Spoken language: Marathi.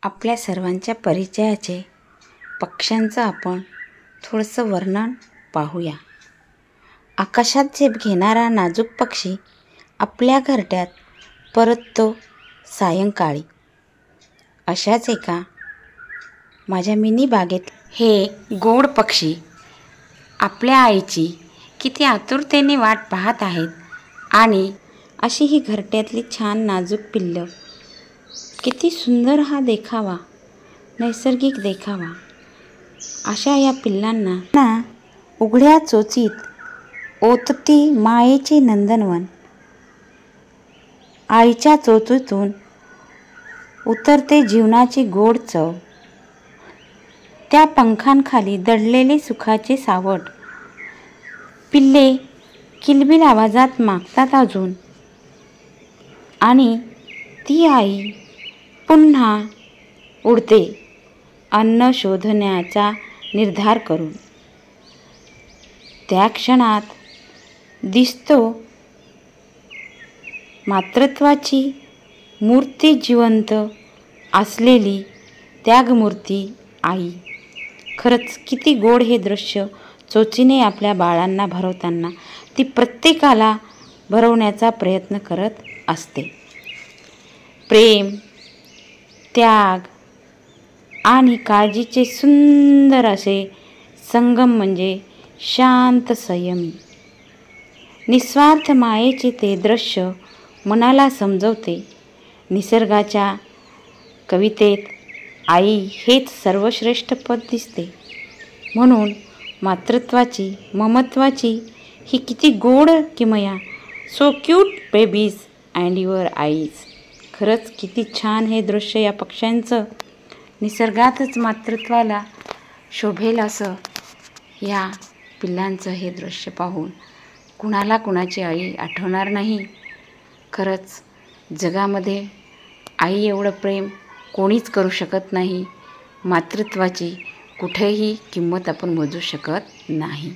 आपल्या सर्वांच्या परिचयाचे पक्ष्यांचं आपण थोडंसं वर्णन पाहूया. आकाशात झेप घेणारा नाजूक पक्षी आपल्या घरट्यात परततो सायंकाळी. अशाच एका माझ्या मिनी बागेत हे गोड पक्षी आपल्या आईची किती आतुरतेने वाट पाहत आहेत. आणि अशी ही घरट्यातली छान नाजूक पिल्लं. किती सुंदर हा देखावा, नैसर्गिक देखावा. अशा या पिल्लांना उघड्या चोचीत ओतती मायेचे नंदनवन. आईच्या चोचीतून उतरते जीवनाची गोड चव. त्या पंखांखाली दडलेले सुखाचे सावट. पिल्ले किलबिल आवाजात मागतात अजून. आणि ती आई पुन्हा उडते अन्न शोधण्याचा निर्धार करून. त्या क्षणात दिसतो मातृत्वाची मूर्ती, जिवंत असलेली त्यागमूर्ती आई. खरंच किती गोड हे दृश्य. चोचीने आपल्या बाळांना भरवताना ती प्रत्येकाला भरवण्याचा प्रयत्न करत असते. प्रेम, त्याग आणि काळजीचे सुंदर असे संगम म्हणजे शांत संयमी निस्वार्थ मायेचे ते दृश्य मनाला समजवते. निसर्गाच्या कवितेत आई हेच सर्वश्रेष्ठ पद दिसते. म्हणून मातृत्वाची, ममत्वाची ही किती गोड किमया. So cute babies and your eyes. खरंच किती छान हे दृश्य या पक्ष्यांचं. निसर्गातच मातृत्वाला शोभेल असं या पिल्लांचं हे दृश्य पाहून कुणाला कुणाची आई आठवणार नाही. खरंच जगामध्ये आई एवढं प्रेम कोणीच करू शकत नाही. मातृत्वाची कुठेही किंमत आपण मोजू शकत नाही.